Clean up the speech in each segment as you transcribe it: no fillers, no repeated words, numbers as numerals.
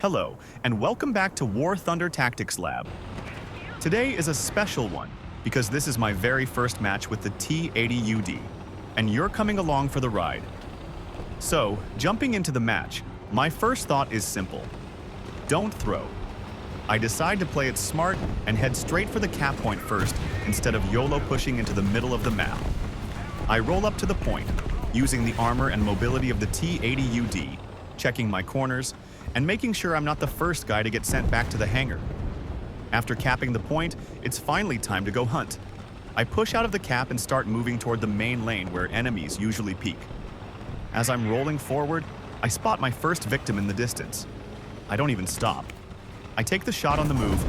Hello, and welcome back to War Thunder Tactics Lab. Today is a special one because this is my very first match with the T-80UD, and you're coming along for the ride. So, jumping into the match, my first thought is simple. Don't throw. I decide to play it smart and head straight for the cap point first instead of YOLO pushing into the middle of the map. I roll up to the point, using the armor and mobility of the T-80UD, checking my corners, and making sure I'm not the first guy to get sent back to the hangar. After capping the point, it's finally time to go hunt. I push out of the cap and start moving toward the main lane where enemies usually peak. As I'm rolling forward, I spot my first victim in the distance. I don't even stop. I take the shot on the move,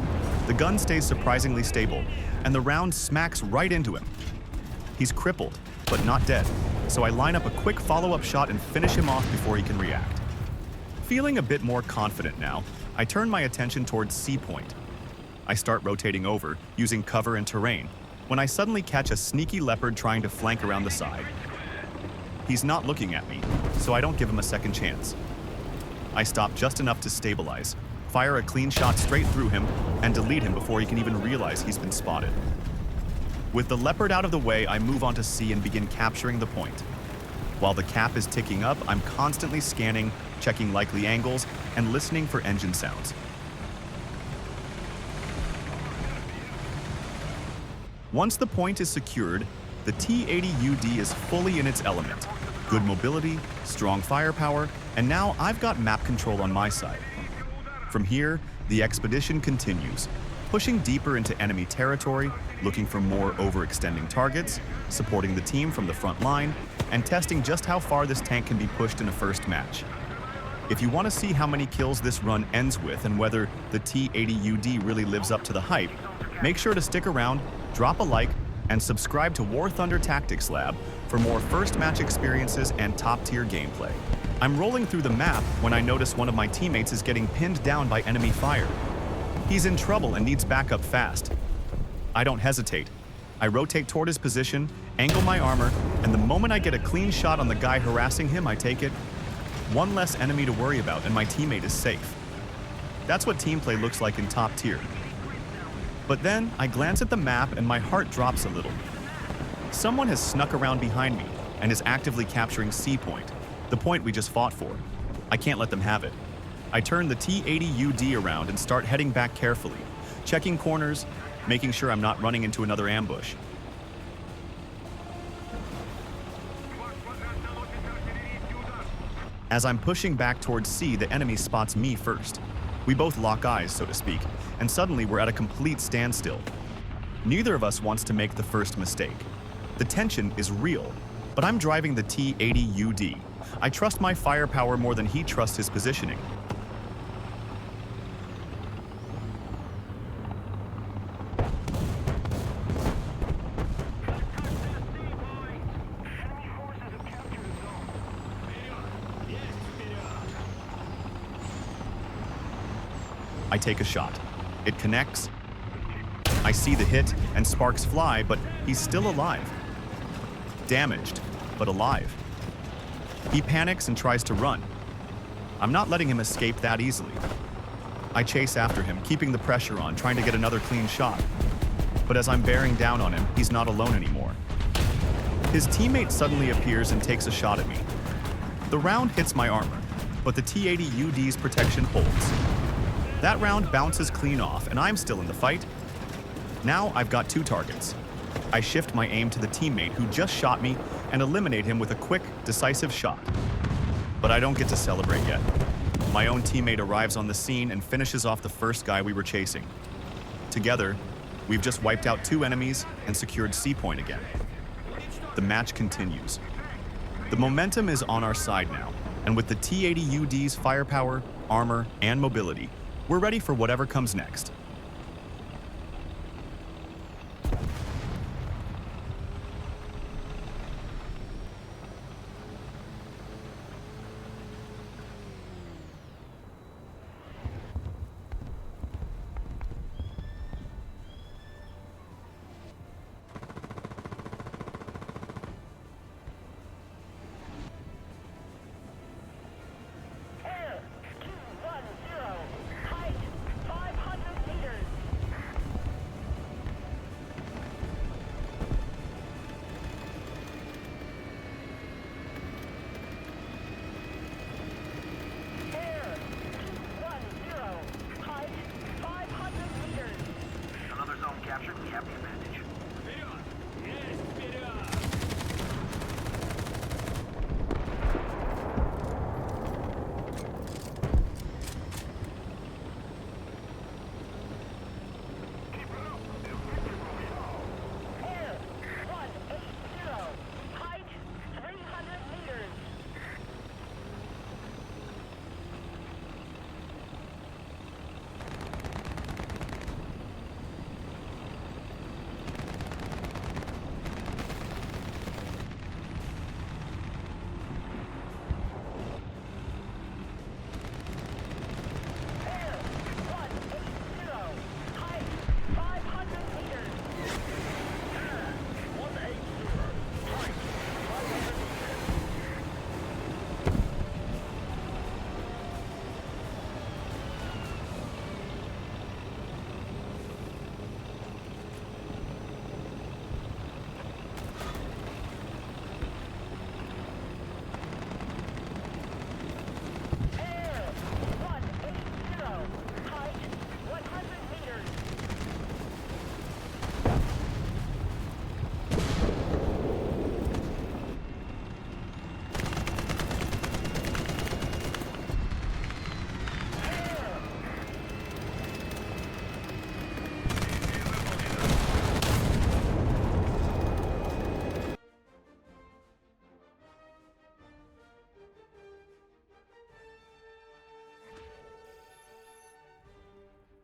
the gun stays surprisingly stable, and the round smacks right into him. He's crippled, but not dead, so I line up a quick follow-up shot and finish him off before he can react. Feeling a bit more confident now, I turn my attention towards C point. I start rotating over, using cover and terrain, when I suddenly catch a sneaky leopard trying to flank around the side. He's not looking at me, so I don't give him a second chance. I stop just enough to stabilize, fire a clean shot straight through him, and delete him before he can even realize he's been spotted. With the leopard out of the way, I move on to C and begin capturing the point. While the cap is ticking up, I'm constantly scanning, checking likely angles, and listening for engine sounds. Once the point is secured, the T-80UD is fully in its element. Good mobility, strong firepower, and now I've got map control on my side. From here, the expedition continues, pushing deeper into enemy territory, looking for more overextending targets, supporting the team from the front line, and testing just how far this tank can be pushed in a first match. If you want to see how many kills this run ends with and whether the T-80UD really lives up to the hype, make sure to stick around, drop a like, and subscribe to War Thunder Tactics Lab for more first match experiences and top-tier gameplay. I'm rolling through the map when I notice one of my teammates is getting pinned down by enemy fire. He's in trouble and needs backup fast. I don't hesitate. I rotate toward his position, angle my armor, and the moment I get a clean shot on the guy harassing him, I take it. One less enemy to worry about, and my teammate is safe. That's what team play looks like in top tier. But then, I glance at the map and my heart drops a little. Someone has snuck around behind me and is actively capturing C point, the point we just fought for. I can't let them have it. I turn the T-80UD around and start heading back carefully, checking corners, making sure I'm not running into another ambush. As I'm pushing back towards C, the enemy spots me first. We both lock eyes, so to speak, and suddenly we're at a complete standstill. Neither of us wants to make the first mistake. The tension is real, but I'm driving the T-80UD. I trust my firepower more than he trusts his positioning. I take a shot. It connects. I see the hit and sparks fly, but he's still alive. Damaged, but alive. He panics and tries to run. I'm not letting him escape that easily. I chase after him, keeping the pressure on, trying to get another clean shot. But as I'm bearing down on him, he's not alone anymore. His teammate suddenly appears and takes a shot at me. The round hits my armor, but the T-80UD's protection holds. That round bounces clean off, and I'm still in the fight. Now I've got two targets. I shift my aim to the teammate who just shot me and eliminate him with a quick, decisive shot. But I don't get to celebrate yet. My own teammate arrives on the scene and finishes off the first guy we were chasing. Together, we've just wiped out two enemies and secured C point again. The match continues. The momentum is on our side now, and with the T-80UD's firepower, armor, and mobility, we're ready for whatever comes next.